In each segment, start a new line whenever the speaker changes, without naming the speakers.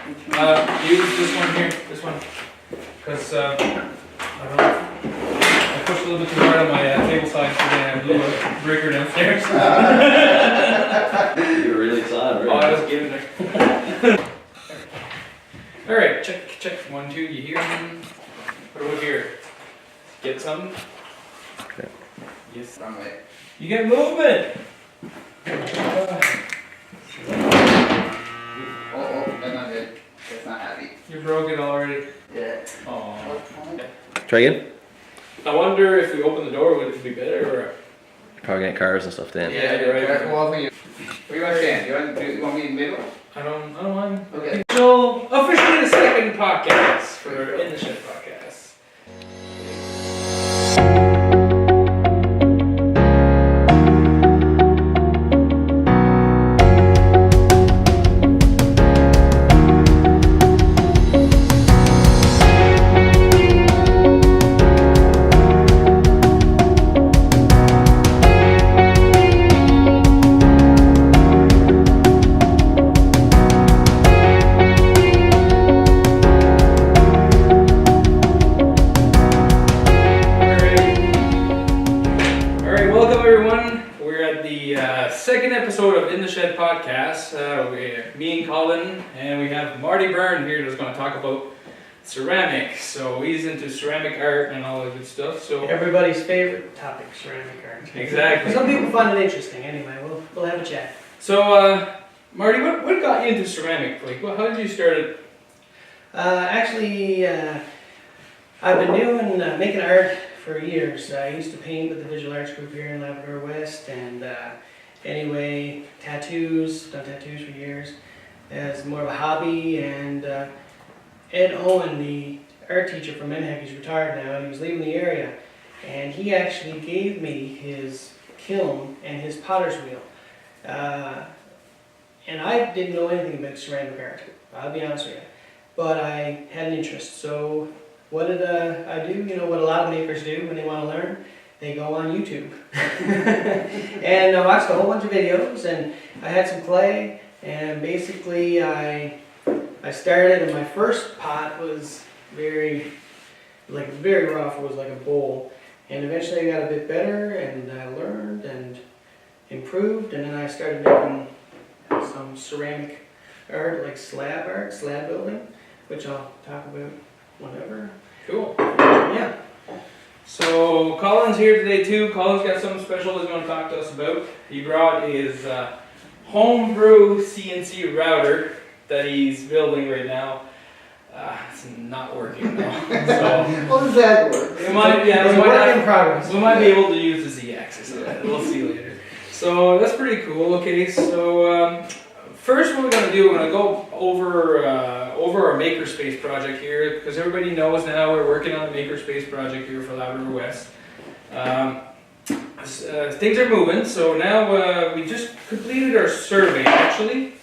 Use this one here, this one, because I don't know. I pushed a little bit too hard on my table side today. I blew a breaker downstairs.
You were really excited, right?
Oh, I was giving it. All right, check. 1, 2. You hear him? What about here? Get some.
Okay.
Yes.
Wrong way.
You get movement.
Oh, that's not good. That's not happy.
You broke it already.
Yeah.
Oh.
Try again?
I wonder if we open the door, would it be better or?
Probably getting cars and stuff then.
Yeah, you're right.
Well, where you want to stand? You want me in the middle?
I don't mind.
Okay.
So officially the second podcast for In the Shed podcast. Second episode of In the Shed podcast. Me and Colin, and we have Marty Byrne here that's going to talk about ceramics. So he's into ceramic art and all that good stuff. So
everybody's favorite topic, ceramic art.
Exactly.
Some people find it interesting. Anyway, we'll have a chat.
So Marty, what got you into ceramic? Like, how did you start it?
Actually, I've been doing making art for years. I used to paint with the visual arts group here in Labrador West, and anyway, tattoos, done tattoos for years as more of a hobby. And Ed Owen, the art teacher from Menhek, he's retired now, and he was leaving the area, and he actually gave me his kiln and his potter's wheel. And I didn't know anything about ceramic art, I'll be honest with you, but I had an interest. So what did I do? You know what a lot of makers do when they want to learn? They go on YouTube. And I watched a whole bunch of videos, and I had some clay, and basically I started, and my first pot was very rough. It was like a bowl, and eventually I got a bit better, and I learned and improved, and then I started making some ceramic art, like slab building, which I'll talk about whenever.
Cool.
Yeah.
So Colin's here today too. Colin's got something special he's going to talk to us about. He brought his homebrew CNC router that he's building right now. It's not working though. So
What does that work?
it might, yeah,
It's a work in progress.
we might be able to use the Z-axis of that. We'll see later. So that's pretty cool. Okay, so first what we're going to do, we're going to go over our Makerspace project here, because everybody knows now we're working on a Makerspace project here for Labrador West. Things are moving, so now we just completed our survey actually,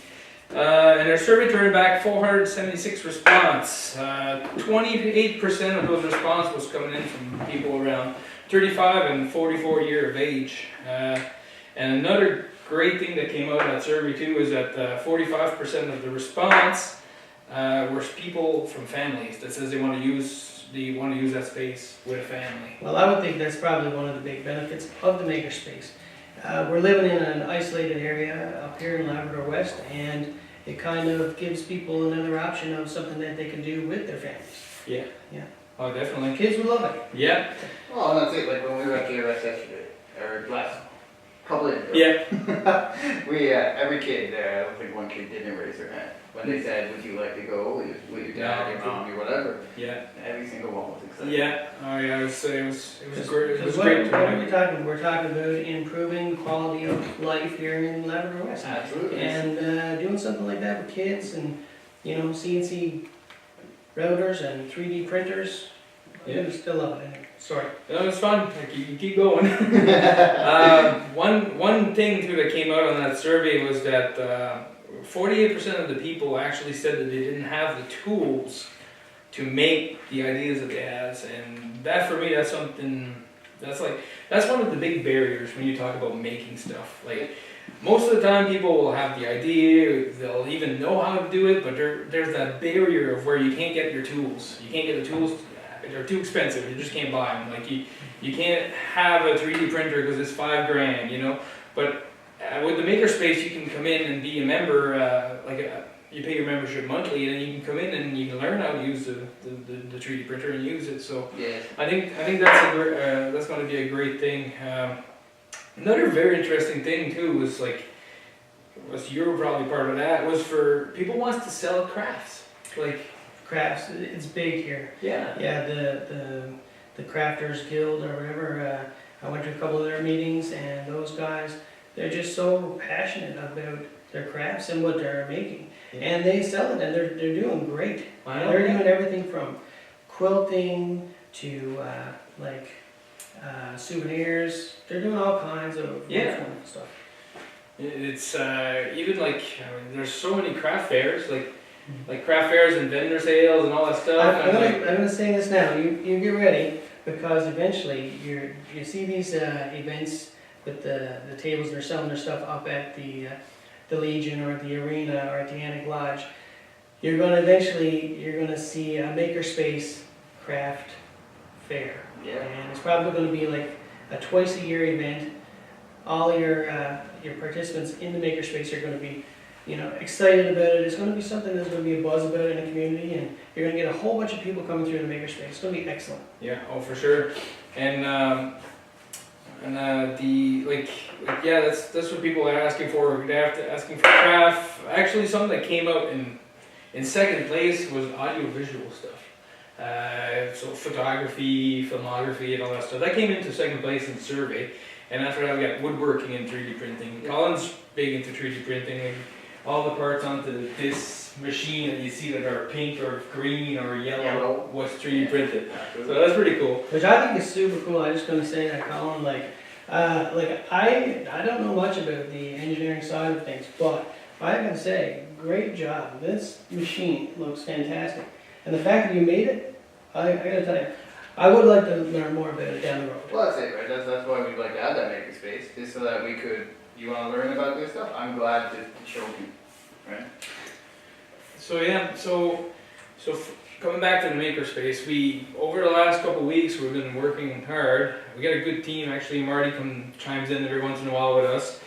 and our survey turned back 476 response. 28% of those response was coming in from people around 35 and 44 year of age. And another great thing that came out of that survey too is that 45% of the response were people from families that says they want to use that space with a family.
Well, I would think that's probably one of the big benefits of the Makerspace. We're living in an isolated area up here in Labrador West, and it kind of gives people another option of something that they can do with their families.
Yeah.
Yeah.
Oh, definitely.
Kids would love it.
Yeah.
Oh, that's it. Like when we were at KRS yesterday, or last couple of days ago.
Yeah.
We every kid there. I don't think one kid didn't raise their hand when they said, "Would you like to go with your dad, your mom, or whatever?"
Yeah.
Every single one was excited.
Yeah. Oh yeah. It was great. It was
What
great.
are we talking? We're talking about improving quality of life here in Labrador West.
Absolutely.
And doing something like that with kids, and CNC routers and 3D printers.
Yeah.
I still love it. Sorry.
No, it's fun. Like, you keep going. One thing too that came out on that survey was that 48% of the people actually said that they didn't have the tools to make the ideas that they have, and that for me, that's something that's one of the big barriers when you talk about making stuff. Like most of the time people will have the idea, they'll even know how to do it, but there's that barrier of where you can't get your tools. You can't get the tools, they're too expensive, you just can't buy them. Like you can't have a 3D printer because it's $5,000, you know. But with the Makerspace, you can come in and be a member, you pay your membership monthly, and you can come in and you can learn how to use the 3D printer and use it. So
Yes.
I think that's going to be a great thing. Another very interesting thing too was you were probably part of that, was for people wants to sell crafts, like
Crafts, it's big here.
yeah.
Yeah, the Crafters Guild or whatever, I went to a couple of their meetings, and those guys, they're just so passionate about their crafts and what they're making. And they sell it, and they're doing great.
I know.
They're doing everything from quilting to souvenirs. They're doing all kinds of wonderful stuff.
It's even there's so many craft fairs, like craft fairs and vendor sales and all that stuff.
I'm gonna say this now. You get ready, because eventually you see these events with the tables. They're selling their stuff up at the Legion or at the Arena or at the Antic Lodge. You're gonna see a Makerspace craft fair.
Yeah.
And it's probably going to be like a twice-a-year event. All your participants in the Makerspace are going to be, excited about it. It's going to be something there's going to be a buzz about it in the community, and you're going to get a whole bunch of people coming through the Makerspace. It's going to be excellent.
Yeah, oh for sure. And that's what people are asking for. They're asking for craft. Actually, something that came out in second place was audiovisual stuff. So photography, filmography, and all that stuff. That came into second place in the survey. And after that, we got woodworking and 3D printing. Colin's big into 3D printing. And all the parts onto this machine that you see that are pink or green or yellow was 3D printed. So that's pretty cool.
Which I think is super cool. I'm just going to say that, Colin. I don't know much about the engineering side of things, but I can say, great job. This machine looks fantastic. And the fact that you made it, I gotta tell you, I would like to learn more about it down the road.
Well, that's it, right? That's why we'd like to have that Makerspace, just so that we could. You want to learn about this stuff? I'm glad to show you, right?
So yeah, coming back to the Makerspace, over the last couple of weeks we've been working hard. We got a good team actually. Marty chimes in every once in a while with us.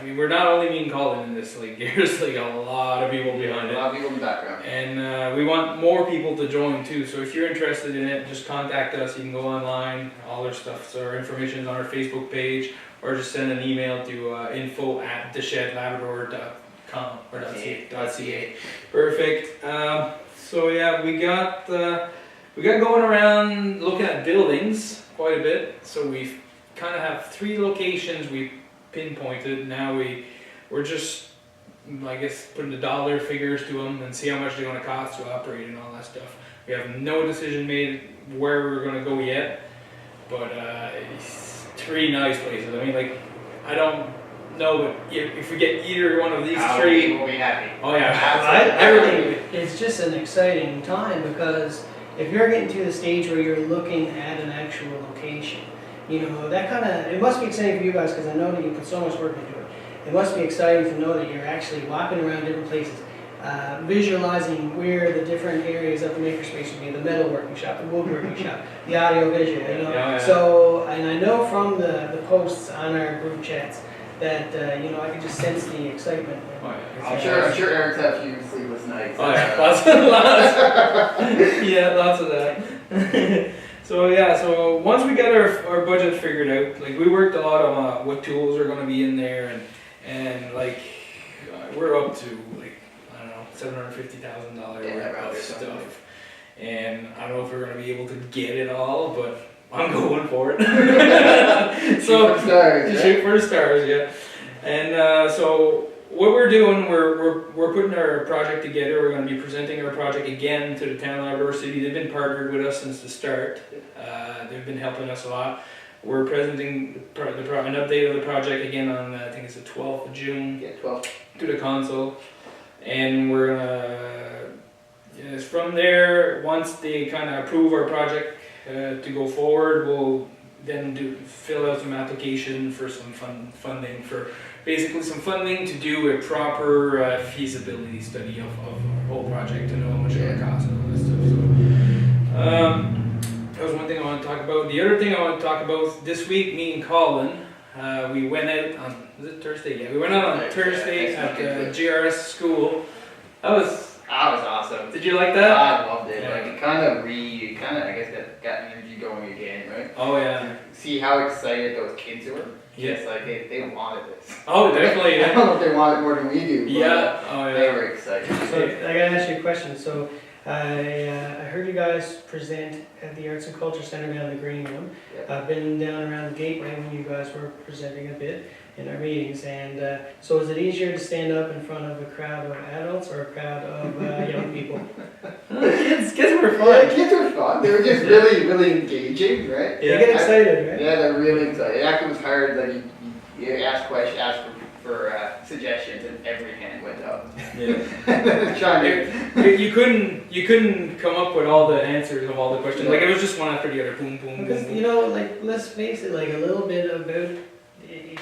We're not only me and Colin in this, there's a lot of people behind it.
A lot of people in the background.
And we want more people to join too, so if you're interested in it, just contact us. You can go online, all our stuff, so our information is on our Facebook page, or just send an email to info@theshedlabrador.com or .ca. Perfect. So yeah, we got going around looking at buildings quite a bit, so we kind of have 3 locations we pinpointed. Now we're just, I guess, putting the dollar figures to them and see how much they're going to cost to operate and all that stuff. We have no decision made where we're going to go yet, but it's 3 nice places. I don't know, but if we get either one of these 3,
we'll be happy.
Oh yeah,
Everything. It's just an exciting time, because if you're getting to the stage where you're looking at an actual location, it must be exciting for you guys, because I know that you put so much work into it. It must be exciting to know that you're actually walking around different places, visualizing where the different areas of the Makerspace would be, the metalworking shop, the woodworking shop, the audio visual,
Yeah.
So, and I know from the posts on our group chats that, I can just sense the excitement.
Oh, yeah.
I'm sure Eric's had a few sleepless nights.
Oh yeah, lots of that. So once we got our budget figured out, we worked a lot on what tools are going to be in there, and we're up to $750,000 worth of stuff, and I don't know if we're going to be able to get it all, but I'm going for it. So shoot for the stars, yeah. And so what we're doing, we're putting our project together. We're going to be presenting our project again to the town of Labrador City. They've been partnered with us since the start. They've been helping us a lot. We're presenting an update of the project again on, I think it's the 12th of June.
Yeah, 12.
To the council. And we're gonna, from there, once they kind of approve our project to go forward, we'll then fill out some application for some funding for basically some funding to do a proper feasibility study of our whole project to know how much it would cost and all this stuff. So that was one thing I want to talk about. The other thing I want to talk about this week, me and Colin, we went out on, was it Thursday? Yeah, we went out on Thursday at the GRS school. That was
awesome.
Did you like that?
I loved it.
Yeah.
Like it kind of I guess got energy going again, right?
Oh yeah.
See how excited those kids were.
Yeah.
Just like they wanted this.
Oh, definitely.
I
Yeah.
don't know if they want it more than we do. But
Yeah. Oh
They
yeah.
were excited.
So I gotta ask you a question. So I heard you guys present at the Arts and Culture Center down in the Green Room.
Yeah.
I've been down around the gateway when you guys were presenting a bit in our meetings. And so is it easier to stand up in front of a crowd of adults or a crowd of young people?
Kids were
Yeah,
fun.
kids were fun. They were just really engaging, right?
They get excited, right?
Yeah, they're really excited. It actually was hard that you ask questions, ask for suggestions, and every hand went up.
Yeah.
Trying to.
You couldn't come up with all the answers of all the questions. Like it was just one after the other. Boom, boom, boom.
Because,
boom.
you know, like, let's face it, like a little bit about,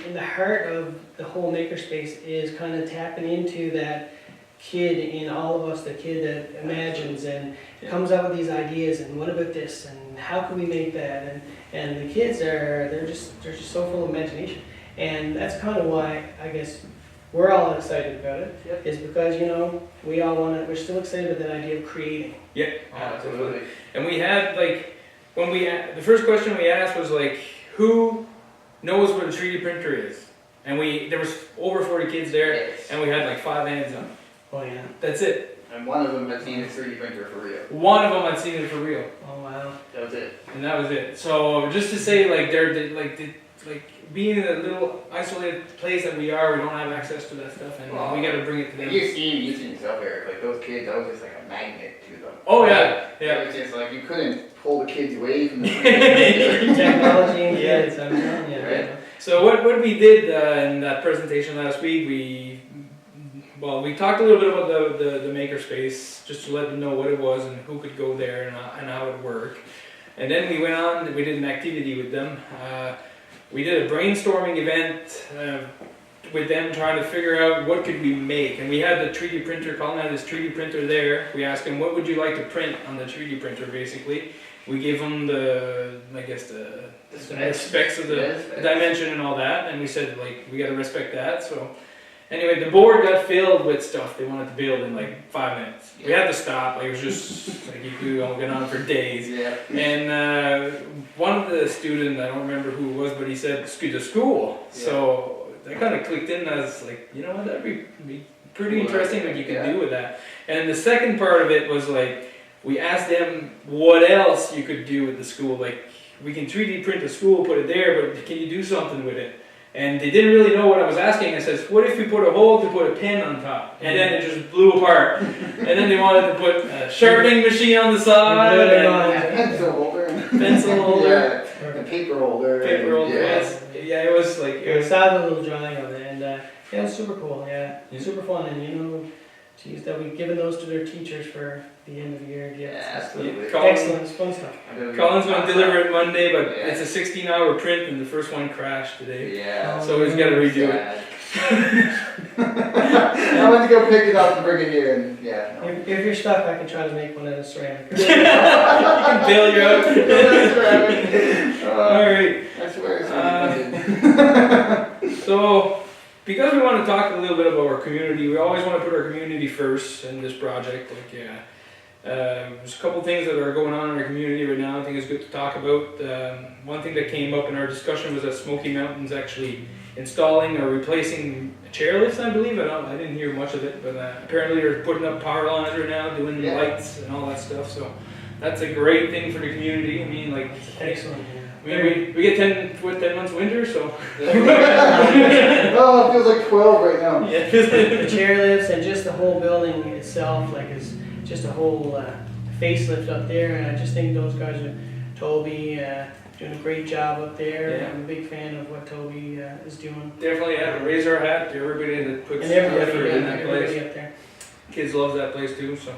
in the heart of the whole makerspace is kind of tapping into that kid in all of us, the kid that imagines and comes up with these ideas and what about this and how can we make that, and the kids they're just so full of imagination, and that's kind of why I guess we're all excited about it.
Yep.
Is because, you know, we're still excited about that idea of creating.
Yeah.
Absolutely.
And we had like the first question we asked was like, who knows what a 3D printer is? And there was over 40 kids there,
Yes.
and we had like 5 hands up.
Oh yeah.
That's it.
And one of them had seen a 3D printer for real.
One of them had seen it for real,
Oh wow.
That was it.
and that was it. So just to say, like like being in a little isolated place that we are, we don't have access to that stuff, and we got to bring it to them.
You see him using yourself, Eric. Like those kids, that was just like a magnet to them.
Oh yeah,
It
yeah.
was just like you couldn't pull the kids away from the 3D printer.
Technology and
Yeah.
kids, I'm telling you.
Right.
So what we did in that presentation last week, we talked a little bit about the Makerspace, just to let them know what it was and who could go there and how it worked. And then we went on, we did an activity with them. We did a brainstorming event with them, trying to figure out what could we make. And we had the 3D printer, Colin had his 3D printer there. We asked him, what would you like to print on the 3D printer, basically. We gave him the specs of the dimension and all that, and we said, like, we gotta respect that. So anyway, the board got filled with stuff they wanted to build in like 5 minutes. We had to stop. Like, it was just like you could go get on for days.
Yeah.
And one of the students, I don't remember who it was, but he said the school.
Yeah.
So that kind of clicked in as like, you know what, that'd be pretty
Cool,
interesting what you could
yeah.
do with that. And the second part of it was like, we asked them what else you could do with the school. Like, we can 3D print the school, put it there, but can you do something with it? And they didn't really know what I was asking. I says, what if we put a hole to put a pen on top? And then it just blew apart. And then they wanted to put a sharpening machine on the side,
Yeah, pencil holder.
pencil holder,
Yeah. And paper holder.
paper holder.
Yeah.
Yeah, it was like,
We started a little drawing of it, and yeah, it was super cool. Yeah,
Yeah.
super fun, and you know, geez, that we've given those to their teachers for the end of the year
Yeah,
gifts.
absolutely.
Excellent, it's fun stuff.
Colin's going to deliver it Monday, but
Yeah.
it's a 16-hour print, and the first one crashed today.
Yeah.
So he's got to redo it.
Sad. I went to go pick it up and bring it here, and yeah. No.
If you're stuck, I can try to make one out of ceramic.
You can bail you out. All right.
I swear it's
So, because we want to talk a little bit about our community, we always want to put our community first in this project. Like, there's a couple things that are going on in our community right now I think it's good to talk about. One thing that came up in our discussion was that Smoky Mountain's actually installing or replacing chairlifts, I believe. I didn't hear much of it, but apparently they're putting up power lines right now, doing
Yeah.
lights and all that stuff. So that's a great thing for the community. I mean, like,
Excellent.
I mean, we get 10 months winter, so.
Oh, it feels like 12 right now.
Yeah.
The chairlifts and just the whole building itself, like, is just a whole facelift up there, and I just think those guys Toby, doing a great job up there.
Yeah.
I'm a big fan of what Toby is doing.
Definitely have to raise our hat to everybody that puts
And everybody,
effort in that
everybody
place.
up there.
Kids love that place too, so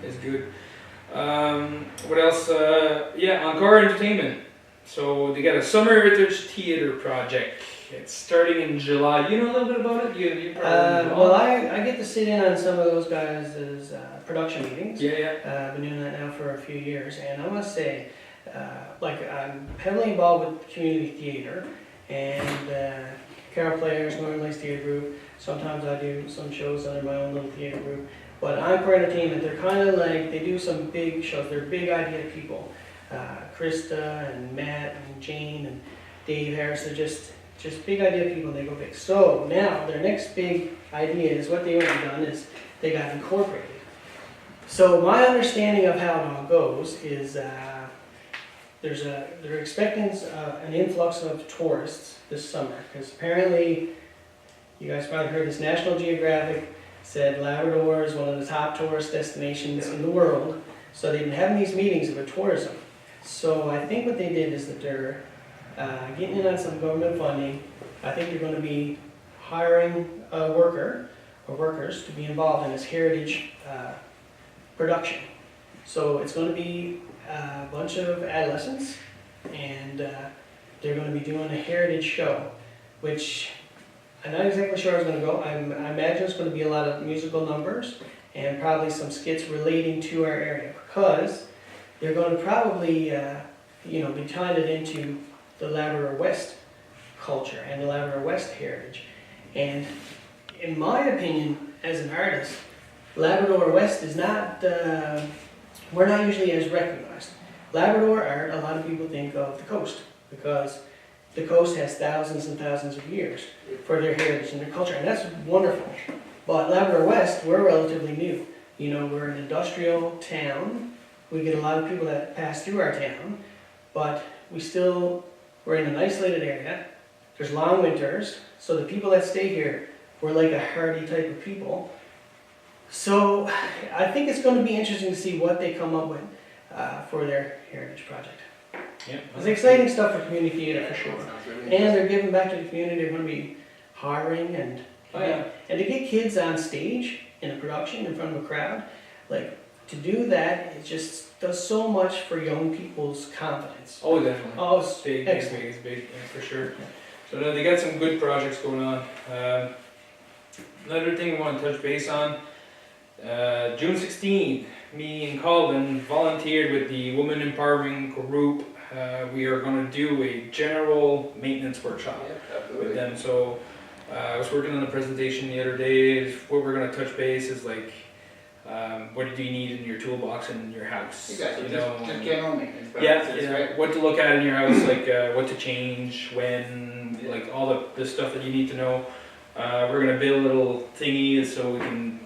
it's good. What else? Encore Entertainment. So they got a summer heritage theater project. It's starting in July. You know a little bit about it? You probably
Well, I get to sit in on some of those guys' production meetings.
yeah.
I've been doing that now for a few years, and I must say, like I'm heavily involved with community theater and carol players, Northern Lights Theater Group. Sometimes I do some shows under my own little theater group. But Encore Entertainment, they're kind of like, they do some big shows. They're big idea people. Krista and Matt and Jane and Dave Harris, they're just big idea people, and they go big. So now their next big idea is what they already done is they got incorporated. So my understanding of how it all goes is they're expecting an influx of tourists this summer, because apparently, you guys probably heard this, National Geographic said Labrador is one of the top tourist destinations in the world. So they've been having these meetings about tourism. So I think what they did is that they're getting in on some government funding. I think they're going to be hiring a worker or workers to be involved in this heritage production. So it's going to be a bunch of adolescents, and they're going to be doing a heritage show, which I'm not exactly sure how it's going to go. I imagine it's going to be a lot of musical numbers and probably some skits relating to our area, because they're going to probably be tying it into the Labrador West culture and the Labrador West heritage. And in my opinion, as an artist, Labrador West is not, we're not usually as recognized. Labrador art, a lot of people think of the coast, because the coast has thousands and thousands of years for their heritage and their culture, and that's wonderful. But Labrador West, we're relatively new. You know, we're an industrial town. We get a lot of people that pass through our town, but we're in an isolated area. There's long winters, so the people that stay here, we're like a hardy type of people. So I think it's going to be interesting to see what they come up with for their heritage project.
Yeah.
It's exciting stuff for community theater for sure.
Sounds really
And
interesting.
they're giving back to the community. They're going to be hiring and to get kids on stage in a production in front of a crowd, like to do that, it just does so much for young people's confidence.
Oh, definitely.
Oh, it's
Big,
excellent.
yeah, for sure. So no, they got some good projects going on. Another thing I want to touch base on, June 16th, me and Colin volunteered with the Women Empowering Group. We are going to do a general maintenance workshop
Yeah,
with
absolutely.
them. So I was working on a presentation the other day. What we're going to touch base is like, what do you need in your toolbox in your house?
Exactly,
You know,
just
and-
general maintenance
yeah,
practices,
yeah,
right?
what to look at in your house, like what to change, when, like all the stuff that you need to know. We're gonna build a little thingy so we can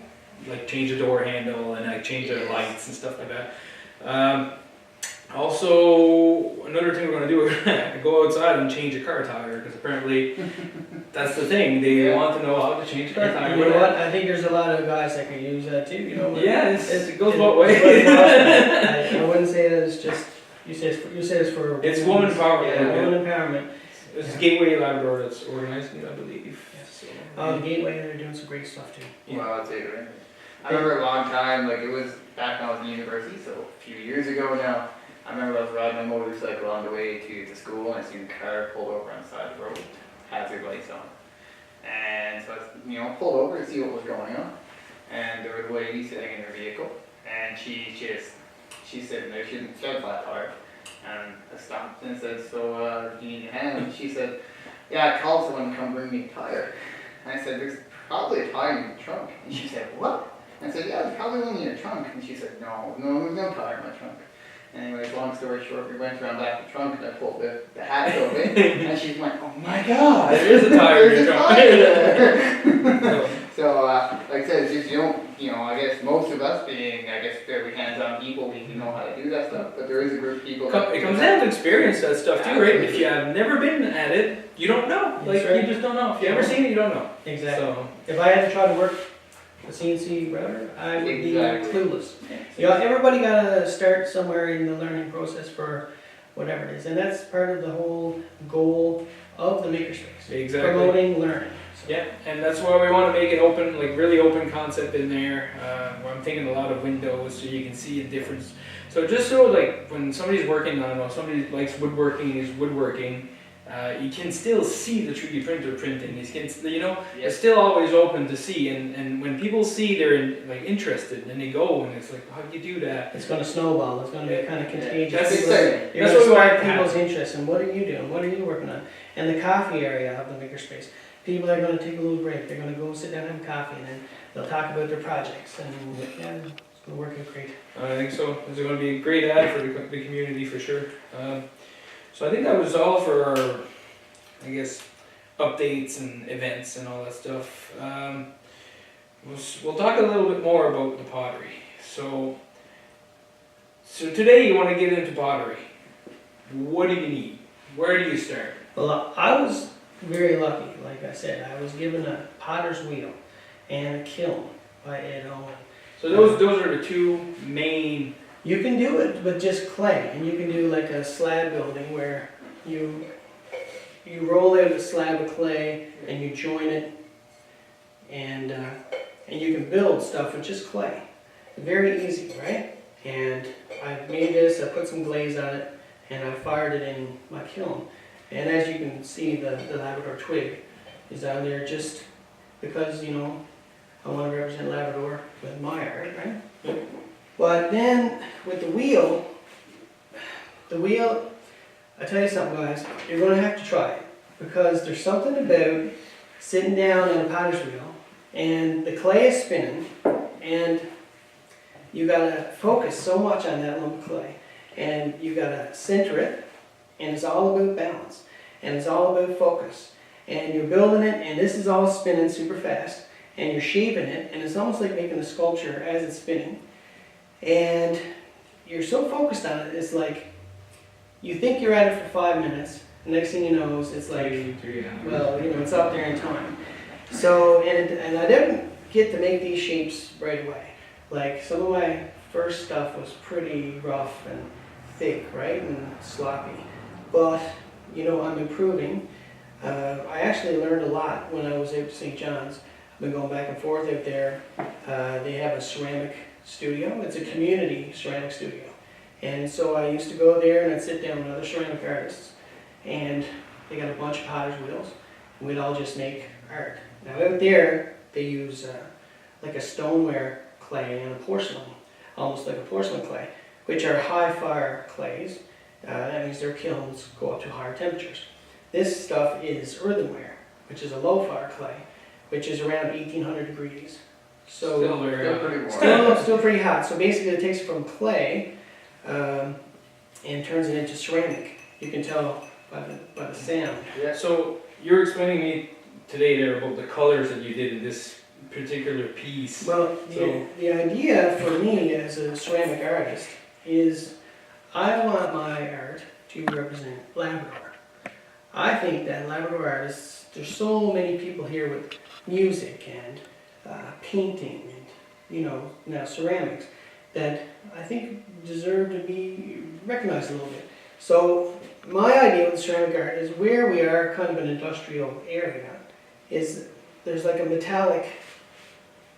like change the door handle and like change the lights and stuff like that. Also, another thing we're gonna do, we're gonna go outside and change a car tire, because apparently that's the thing. They
Yeah.
want to know how to change a car tire.
You know what? I think there's a lot of guys that could use that too. You know.
Yeah, it goes
it-
both ways.
I wouldn't say that it's just. You say it's for.
It's woman empowerment.
Yeah, woman empowerment.
It's Gateway Labrador that's organizing it, I believe. So,
The Gateway, they're doing some great stuff too.
Yeah.
Well, that's it, right? I remember a long time, like it was back when I was in university, so a few years ago now. I remember I was riding my motorcycle on the way to school, and I seen a car pulled over on the side of the road, hazard lights on. And so I pulled over to see what was going on. And there was a lady sitting in her vehicle, and she's sitting there, she had a flat tire. And I stopped and said, so do you need a hand? And she said, yeah, I called someone to come bring me a tire. And I said, there's probably a tire in your trunk. And she said, what? And I said, yeah, there's probably one in your trunk. And she said, no, there's no tire in my trunk. Anyways, long story short, we went around back to the trunk and I pulled the hatch open. And she's like, oh my god,
There is a tire in
there's
your
a
trunk.
tire there. So, like I said, it's just, I guess most of us being, I guess, fairly hands-on people, we know how to do that stuff. But there is a group of people that
It comes down to experience that stuff too, right? If you have never been at it, you don't know. Like,
That's right.
you just don't know. If you ever seen it, you don't know.
Exactly.
So,
If I had to try to work a CNC router, I would
Exactly.
be clueless. Everybody gotta start somewhere in the learning process for whatever it is, and that's part of the whole goal of the Makerspace.
exactly.
Promoting learning. So,
Yeah, and that's why we want to make an open, like really open concept in there. Where I'm thinking a lot of windows so you can see a difference. So just so like when somebody's working, I don't know, somebody likes woodworking, is woodworking. you can still see the 3D printer printing. You can, you know,
Yeah.
it's still always open to see. And when people see they're like interested, and they go, and it's like, how do you do that?
It's going to snowball. It's going to be kind of contagious.
That's
People-
exciting.
You're
That's
going to
what we
spark
want to
people's interest in what are you doing? What are you working on? And the coffee area of the Makerspace. People are going to take a little break. They're going to go sit down and have coffee, and then they'll talk about their projects. And yeah, it's going to work out great.
I think so. It's going to be a great ad for the community for sure. So I think that was all for our, I guess, updates and events and all that stuff. We'll talk a little bit more about the pottery. So today you want to get into pottery. What do you need? Where do you start?
Well, I was very lucky. Like I said, I was given a potter's wheel and a kiln by Ed Owen.
So those are the two main.
You can do it with just clay, and you can do like a slab building where you roll out a slab of clay and you join it, and you can build stuff with just clay. Very easy, right? And I made this. I put some glaze on it, and I fired it in my kiln. And as you can see, the Labrador twig is on there just because, you know, I want to represent Labrador with my art, right?
Yep.
But then with the wheel, I tell you something, guys, you're going to have to try it because there's something about sitting down on a potter's wheel and the clay is spinning and you got to focus so much on that lump of clay and you got to center it, and it's all about balance and it's all about focus, and you're building it and this is all spinning super fast and you're shaping it, and it's almost like making a sculpture as it's spinning. And you're so focused on it, it's like you think you're at it for 5 minutes, the next thing you know is it's like,
3 hours.
well, you know, it's up there in time. So, and I didn't get to make these shapes right away. Like some of my first stuff was pretty rough and thick, right, and sloppy. But, you know, I'm improving. I actually learned a lot when I was out to St. John's. I've been going back and forth out there. They have a ceramic studio. It's a community ceramic studio. And so I used to go there and I'd sit down with other ceramic artists, and they got a bunch of potter's wheels, and we'd all just make art. Now out there, they use like a stoneware clay and a porcelain, almost like a porcelain clay, which are high fire clays. That means their kilns go up to higher temperatures. This stuff is earthenware, which is a low fire clay, which is around 1800 degrees. So
Still very
Still pretty warm.
still pretty hot. So basically it takes it from clay and turns it into ceramic. You can tell by the sound.
Yeah.
So you're explaining me today there about the colors that you did in this particular piece.
Well, the idea for me as a ceramic artist is I want my art to represent Labrador. I think that Labrador artists, there's so many people here with music and painting and, you know, now ceramics, that I think deserve to be recognized a little bit. So my idea with ceramic art is where we are kind of an industrial area, is there's like a metallic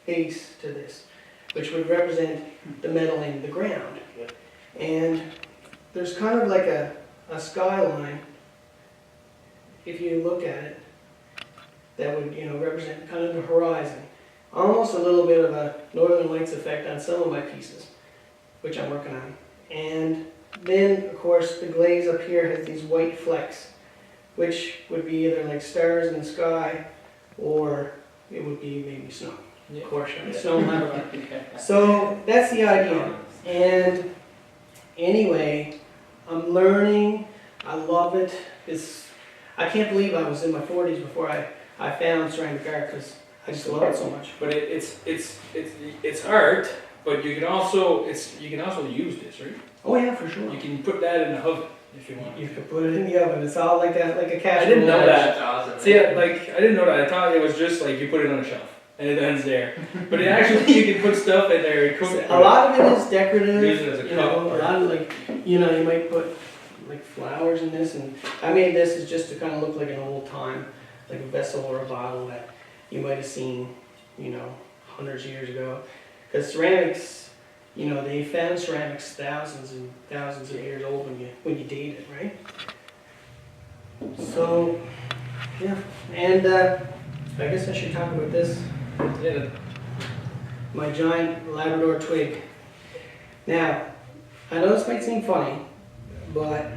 base to this, which would represent the metal in the ground. And there's kind of like a skyline, if you look at it, that would, you know, represent kind of the horizon. Almost a little bit of a Northern Lights effect on some of my pieces, which I'm working on. And then, of course, the glaze up here has these white flecks, which would be either like stars in the sky, or it would be maybe snow. Of course, snow in Labrador. So that's the idea. And anyway, I'm learning. I love it. I can't believe I was in my 40s before I found ceramic art, because I just love it so much.
But it's art, but you can also use this, right?
Oh yeah, for sure.
You can put that in the oven if you want.
You could put it in the oven. It's all like that, like a casserole.
I didn't know that.
That's awesome.
See, like I didn't know that. I thought it was just like you put it on a shelf and it ends there. But it actually you can put stuff in there and cook it.
A lot of it is decorative.
Use it as a
you
cup,
know, a lot of like, you know, you might put like flowers in this, and I made this is just to kind of look like an old time, like a vessel or a bottle that you might have seen, you know, hundreds of years ago. Because ceramics, you know, they found ceramics thousands and thousands of years old when you date it, right? So, yeah, and I guess I should talk about this.
Yeah.
My giant Labrador twig. Now, I know this might seem funny, but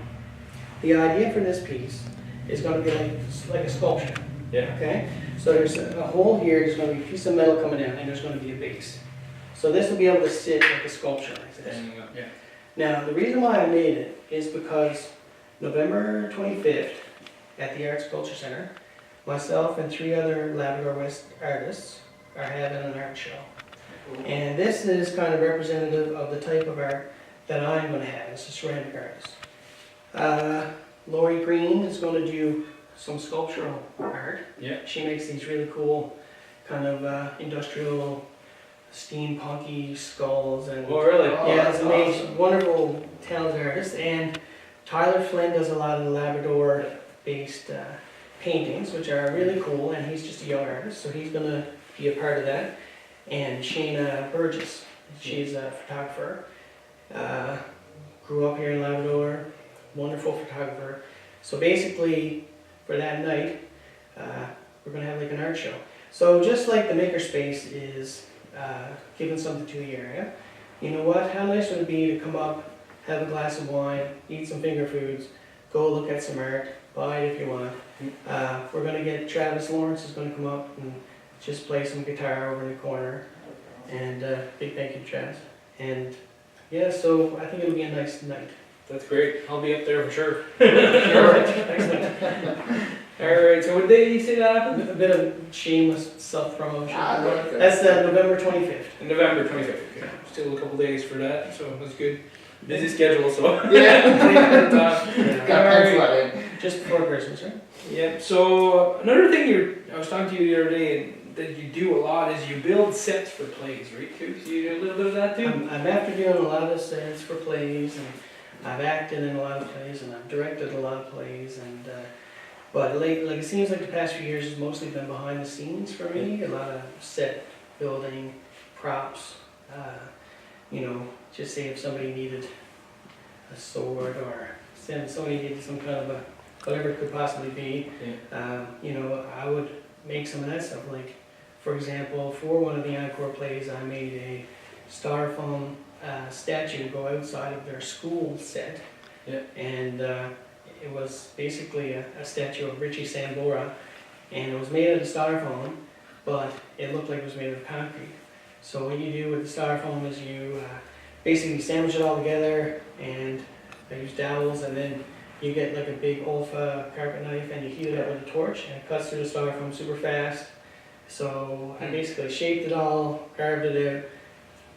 the idea for this piece is going to be like a sculpture.
Yeah.
Okay? So there's a hole here, there's going to be a piece of metal coming down, and there's going to be a base. So this will be able to sit like a sculpture like this.
Yeah.
Now, the reason why I made it is because November 25th at the Arts Culture Center, myself and 3 other Labrador West artists are having an art show. And this is kind of representative of the type of art that I'm going to have as a ceramic artist. Lori Green is going to do some sculptural art.
Yeah.
She makes these really cool kind of industrial steampunky skulls and
Oh, really?
yeah, it's amazing, wonderful, talented artist. And Tyler Flynn does a lot of the Labrador-based paintings, which are really cool. And he's just a young artist, so he's gonna be a part of that. And Shayna Burgess, she's a photographer. Grew up here in Labrador, wonderful photographer. So basically, for that night, we're gonna have like an art show. So just like the Makerspace is giving something to the area, you know what? How nice would it be to come up, have a glass of wine, eat some finger foods, go look at some art, buy it if you want. We're gonna get Travis Lawrence is gonna come up and just play some guitar over in the corner. And big thank you, Travis. And yeah, so I think it'll be a nice night.
That's great. I'll be up there for sure.
Sure. Excellent.
Alright, so what day did you say that happened?
A bit of shameless self-promotion.
That's
That's November 25th.
November 25th. Okay. Still a couple days for that, so that's good. Busy schedule, so.
Yeah.
Yeah.
Got pencil that in.
Just before Christmas, right?
Yeah, so another thing I was talking to you the other day that you do a lot is you build sets for plays, right? Too? So you do a little bit of that too?
I'm after doing a lot of sets for plays, and I've acted in a lot of plays, and I've directed a lot of plays, and but like it seems like the past few years has mostly been behind the scenes for me. A lot of set building, props. You know, just say if somebody needed a sword or somebody needed some kind of a whatever it could possibly be. You know, I would make some of that stuff. Like, for example, for one of the encore plays, I made a styrofoam statue go outside of their school set.
Yeah.
And it was basically a statue of Richie Sambora, and it was made out of styrofoam, but it looked like it was made of concrete. So what you do with the styrofoam is you basically sandwich it all together, and I use dowels, and then you get like a big Olfa carpet knife and you heat it up with a torch, and it cuts through the styrofoam super fast. So I basically shaped it all, carved it out,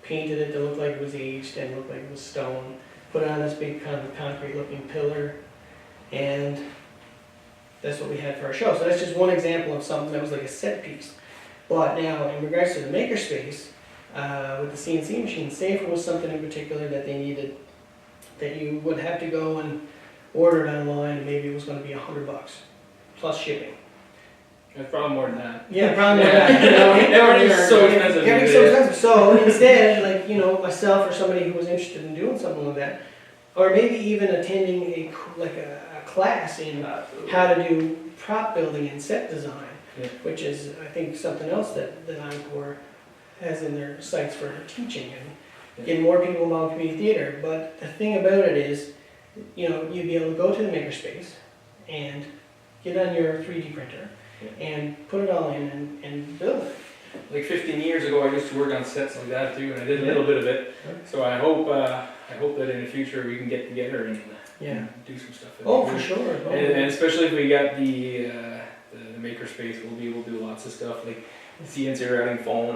painted it to look like it was aged and look like it was stone, put it on this big kind of concrete looking pillar, and that's what we had for our show. So that's just one example of something that was like a set piece. But now in regards to the Makerspace, with the CNC machine, say if it was something in particular that they needed, that you would have to go and order it online, and maybe it was going to be $100 plus shipping.
It's probably more than that.
Yeah, probably more than that. You know,
Everything's so expensive.
everything's so expensive. So instead, like, you know, myself or somebody who was interested in doing something like that, or maybe even attending a class in how to do prop building and set design, which is, I think, something else that Encore has in their sights for teaching and getting more people involved in community theater. But the thing about it is, you know, you'd be able to go to the Makerspace and get on your 3D printer and put it all in and build it.
Like 15 years ago, I used to work on sets like that too, and I did a little bit of it. So I hope that in the future we can get together and do some stuff.
Oh, for sure.
And especially if we got the Makerspace, we'll be able to do lots of stuff like CNC routing foam,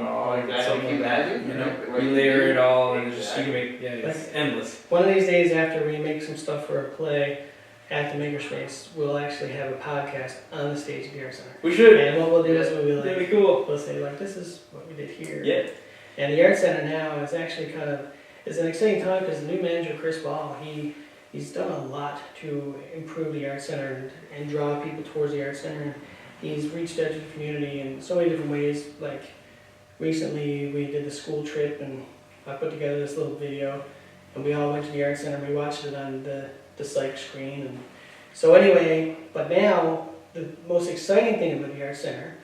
something like that. You know, we layer it all, and it's just you can make it's endless.
One of these days, after we make some stuff for a play at the Makerspace, we'll actually have a podcast on the stage at the Art Center.
We should.
And what we'll do is we'll be like,
that'd be cool.
We'll say like, this is what we did here.
Yeah.
And the Art Center now is actually it's an exciting time because the new manager, Chris Ball, he's done a lot to improve the Art Center and draw people towards the Art Center. And he's reached out to the community in so many different ways. Like recently we did the school trip and I put together this little video and we all went to the Art Center and we watched it on the psych screen, and So anyway, but now the most exciting thing about the art center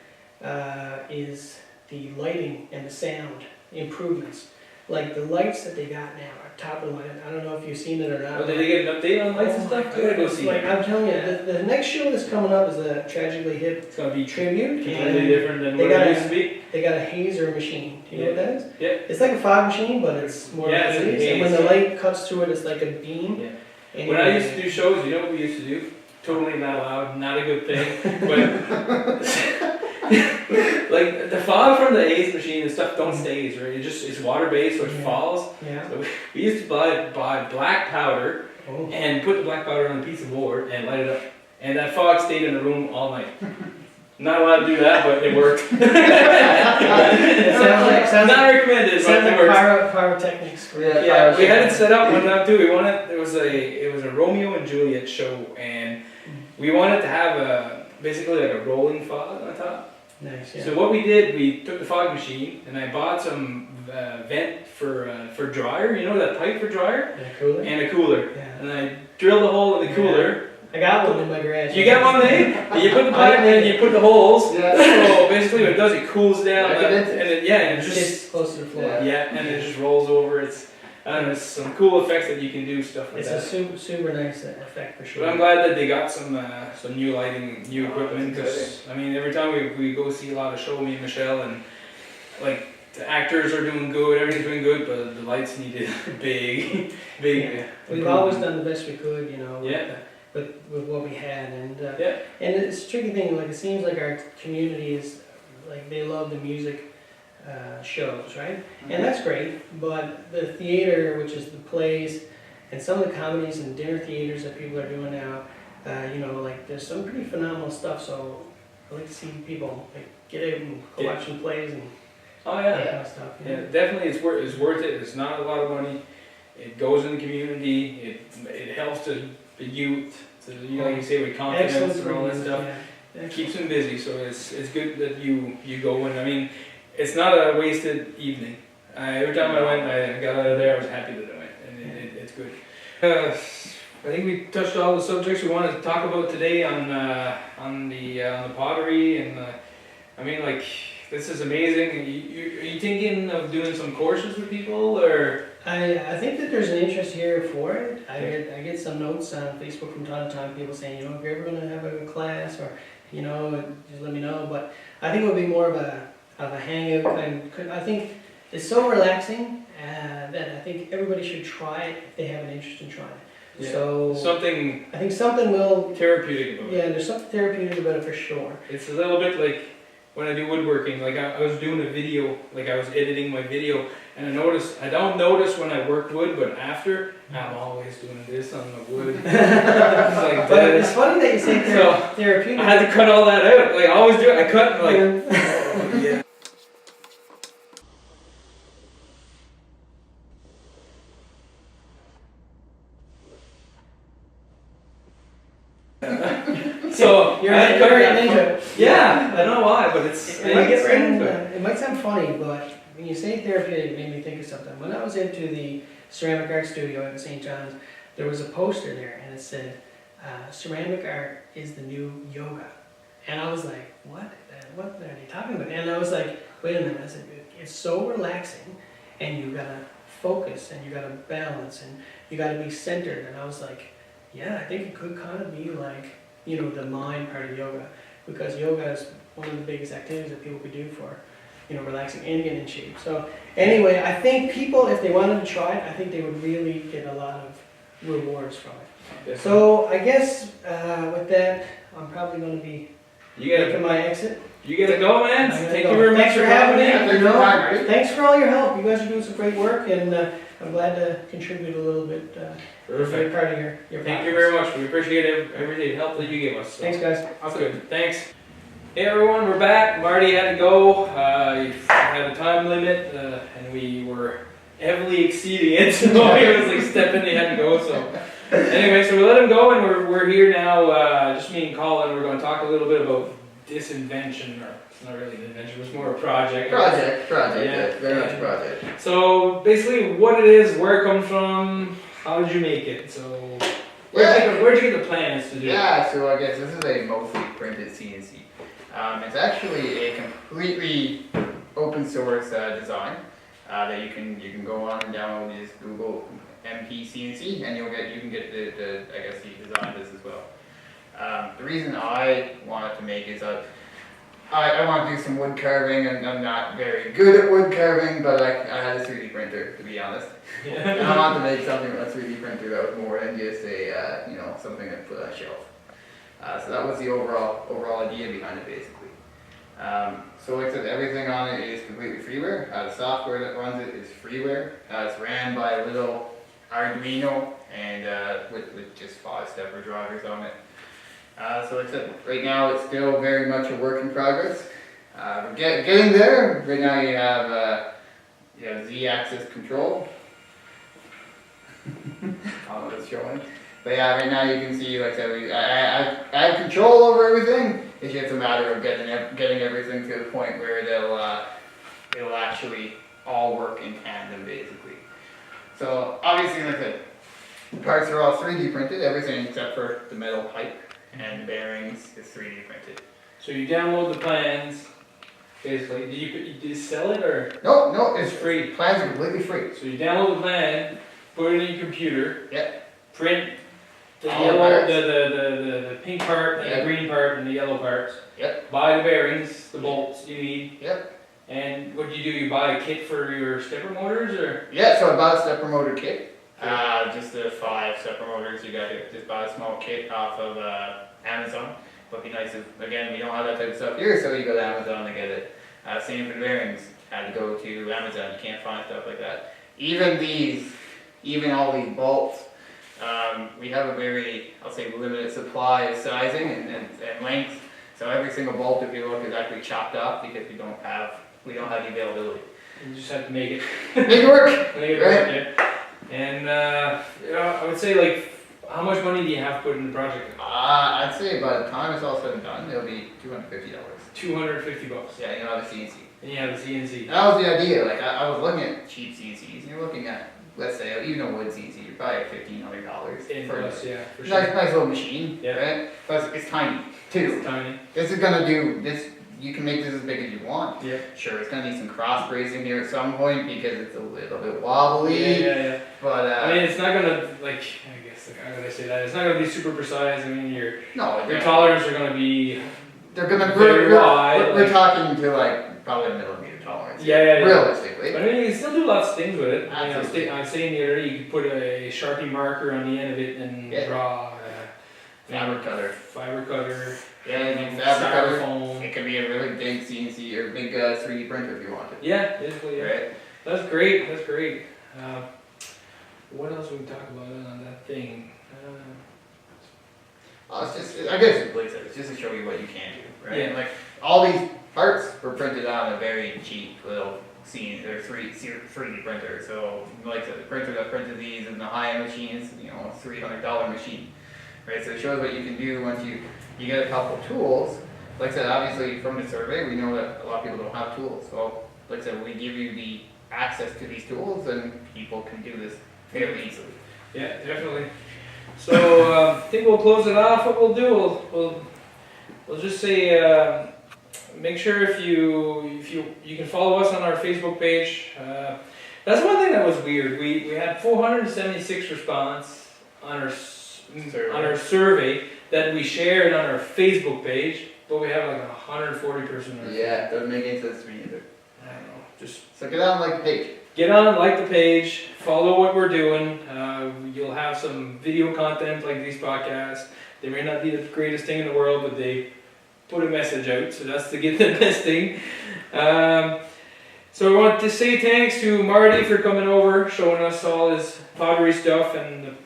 is the lighting and the sound improvements. Like the lights that they got now are top of the line. I don't know if you've seen it or not.
Oh, did they get an update on lights and stuff? I gotta go see
Like
it.
I'm telling you, the next show that's coming up is a Tragically Hip
It's gonna be
tribute.
completely
And
different than
they
what it
gotta-
used to be.
they got a hazer machine. Do you know what that is?
Yeah.
It's like a fog machine, but it's more
Yeah, it's like a
haze. And when
haze.
the light cuts through it, it's like a beam.
Yeah. When I used to do shows, you know what we used to do? Totally not allowed, not a good thing. But like the fog from the haze machine and stuff don't stay, right? It's water based, so it
Yeah.
falls.
Yeah.
So we used to buy black powder
Oh.
and put the black powder on a piece of board and light it up. And that fog stayed in the room all night. Not allowed to do that, but it worked.
sounds
Not recommended, but
Sounds
it
like
works.
pyrotechnics.
Yeah, we had it set up one time too. It was a Romeo and Juliet show, and we wanted to have basically like a rolling fog on top.
Nice, yeah.
So what we did, we took the fog machine, and I bought some vent for dryer. You know that pipe for dryer,
And a cooler?
and a cooler.
Yeah.
And I drilled a hole in the cooler.
I got one in my garage.
You got one there? And you put the pipe in, you put the holes.
Yeah.
So basically what it does, it cools down,
Like a
and
vintage.
it, yeah, and it
It
just
sits close to the floor.
yeah, and it just rolls over. It's I don't know, it's some cool effects that you can do stuff like
It's
that.
a super nice effect for sure.
But I'm glad that they got some new lighting, new equipment. Because I mean, every time we go see a lot of show, me and Michelle, and like the actors are doing good, everything's doing good, but the lights needed big.
Yeah. We've always done the best we could, you know,
Yeah.
with what we had, and
Yeah.
and it's a tricky thing. Like it seems like our community is like they love the music shows, right? And that's great. But the theater, which is the plays, and some of the comedies and dinner theaters that people are doing now, you know, like there's some pretty phenomenal stuff. So I like to see people like get out and go
Yeah.
watch some plays and
Oh
that
yeah.
kind of stuff. you
Yeah,
know?
definitely it's worth it. It's not a lot of money. It goes in the community. It helps the youth. To, you know, like you say with confidence
Excellent
and all that
reviews,
stuff.
yeah.
It keeps them busy, so it's good that you go, and I mean, it's not a wasted evening. Every time I went, I got out of there, I was happy that I went, and it's good. I think we touched all the subjects we wanted to talk about today on the pottery, and I mean, like, this is amazing. Are you thinking of doing some courses with people, or?
I think that there's an interest here for it. I get some notes on Facebook from time to time, people saying, you know, if you're ever going to have a class, or, you know, just let me know. But I think it would be more of a hangout kind. I think it's so relaxing that I think everybody should try it if they have an interest in trying it.
Yeah.
So
Something
I think something will,
therapeutic about it.
yeah, there's something therapeutic about it for sure.
It's a little bit like when I do woodworking, like I was doing a video, like I was editing my video, and I don't notice when I work wood, but after, I'm always doing this on the wood. It's like
But it's
this.
funny that you say
So,
therapeutic.
I had to cut all that out, like I always do it, I cut and like, oh, yeah. So,
You're
I had to cut
very
that
into
part.
it.
Yeah, I don't know why, but it's,
It
I
might,
get right
sound,
into it.
it might sound funny, but when you say therapeutic, it made me think of something. When I was into the ceramic art studio at St. John's, there was a poster there, and it said, ceramic art is the new yoga. And I was like, what? What are they talking about? And I was like, wait a minute. I said, it's so relaxing, and you gotta focus, and you gotta balance, and you gotta be centered. And I was like, yeah, I think it could kind of be like, you know, the mind part of yoga, because yoga is one of the biggest activities that people could do for, you know, relaxing and getting in shape. So anyway, I think people, if they wanted to try it, I think they would really get a lot of rewards from it. So I guess with that, I'm probably going to be
you gotta
making my exit.
go, man.
I'm gonna
Thank
go.
you very much
Thanks for having me.
Thanks for
You
your
know,
time, right?
thanks for all your help. You guys are doing some great work, and I'm glad to contribute a little bit.
Perfect.
Part of your
Thank you
podcast.
very much. We appreciate every help that you give us. So.
Thanks, guys.
That's good. Thanks. Hey everyone, we're back. Marty had to go. He had a time limit, and we were heavily exceeding it. So he was like stepping. He had to go. So anyway, so we let him go, and we're here now. Just me and Colin. We're going to talk a little bit about this invention, or it's not really an invention. It was more a project.
Project,
Yeah.
yeah, very much project.
So basically, what it is, where it comes from, how did you make it? So.
Yeah,
Where'd you get the plans to do it?
Yeah, so I guess this is a mostly printed CNC. It's actually a completely open source design that you can go on and download. You just Google MP CNC and you can get the I guess he designed this as well. The reason I wanted to make is I want to do some wood carving, and I'm not very good at wood carving, but I had a 3D printer, to be honest. And I wanted to make something with a 3D printer that was more than just a, something to put on a shelf. So that was the overall idea behind it, basically. So like I said, everything on it is completely freeware. The software that runs it is freeware. It's ran by a little Arduino and with just 5-stepper drivers on it. So like I said, right now it's still very much a work in progress. We're getting there. Right now you have Z-axis control. I don't know what it's showing. But yeah, right now you can see, like I said, I have control over everything. It's just a matter of getting everything to the point where it'll actually all work in tandem, basically. So obviously, like I said, the parts are all 3D printed, everything except for the metal pipe and bearings is 3D printed.
So you download the plans, basically. Did you sell it or?
No,
It's free.
Plans are completely free.
So you download the plan, put it in your computer.
Yep.
Print the
All
yellow,
parts.
the pink part, and
Yep.
the green part, and the yellow parts.
Yep.
Buy the bearings, the bolts you need.
Yep.
And what do? You buy a kit for your stepper motors, or?
Yeah, so I bought a stepper motor kit. Just the 5 stepper motors. You got to just buy a small kit off of Amazon. But it'd be nice if, again, we don't have that type of stuff here, so you go to Amazon to get it. Same for the bearings. Had to go to Amazon. You can't find stuff like that. Even all these bolts, we have a very, I'll say, limited supply of sizing and length. So every single bolt, if you look, is actually chopped off because we don't have the availability.
You just have to make it.
Make it work.
Make it work, yeah. And I would say, like, how much money do you have to put in the project?
I'd say by the time it's all said and done, it'll be $250.
$250.
Yeah, you know, the CNC.
And you have the CNC.
That was the idea. Like I was looking at cheap CNCs, and you're looking at, let's say, even a wood CNC, you're probably at $1,500
In
for
plus, yeah, for sure.
nice little machine,
Yeah.
right? But it's tiny too.
It's tiny.
This is gonna do this. You can make this as big as you want.
Yeah.
Sure, it's gonna need some cross bracing here at some point because it's a little bit wobbly.
Yeah.
But
I mean, it's not gonna, like, I guess, like, how could I say that? It's not gonna be super precise. I mean, your tolerance are gonna be.
They're gonna.
Very wide,
We're
like-
talking to like probably a millimeter tolerance.
Yeah.
Realistically.
But I mean, you can still do lots of things with it. I mean,
Absolutely.
I was saying the other day, you could put a Sharpie marker on the end of it and
Yeah.
draw
Fabric cutter.
fiber cutter.
Yeah, you can fabric cutter.
Styrofoam.
It could be a really big CNC or big 3D printer if you wanted.
Yeah, basically, yeah.
Right?
That's great. What else we can talk about on that thing?
It's just, I guess, like I said, it's just to show you what you can do, right?
Yeah.
Like all these parts were printed on a very cheap little 3D printer. So, like I said, the printer that printed these in the high-end machines, a $300 machine, right? So it shows what you can do once you get a couple tools. Like I said, obviously from the survey, we know that a lot of people don't have tools. So, like I said, we give you the access to these tools, and people can do this fairly easily.
Yeah, definitely. So I think we'll close it off. What we'll do, we'll just say, make sure if you can follow us on our Facebook page. That's one thing that was weird. We had 476 response on our survey that we shared on our Facebook page, but we have like 140 person.
Yeah, doesn't make any sense to me either.
I don't know. Just
So get on like the page.
get on, like the page, follow what we're doing. You'll have some video content like these podcasts. They may not be the greatest thing in the world, but they put a message out, so that's to get the best thing. So I want to say thanks to Marty for coming over, showing us all his pottery stuff and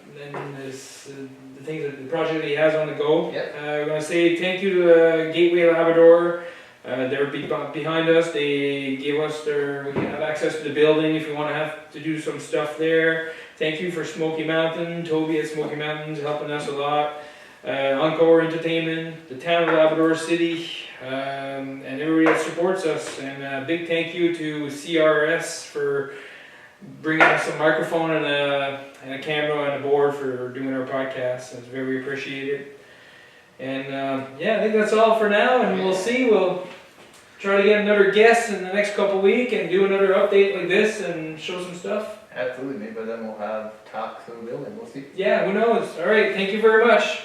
his, the things, the project that he has on the go.
Yep.
I want to say thank you to Gateway Labrador. They're behind us. They gave us we can have access to the building if we want to have to do some stuff there. Thank you for Smoky Mountain, Toby at Smoky Mountains helping us a lot. Encore Entertainment, the town of Labrador City, and everybody that supports us. And a big thank you to CRS for bringing us a microphone and a camera and a board for doing our podcast. It's very appreciated. And yeah, I think that's all for now, and we'll see. We'll try to get another guest in the next couple weeks and do another update like this and show some stuff.
Absolutely, maybe then we'll have talks of the building. We'll see.
Yeah, who knows? All right, thank you very much.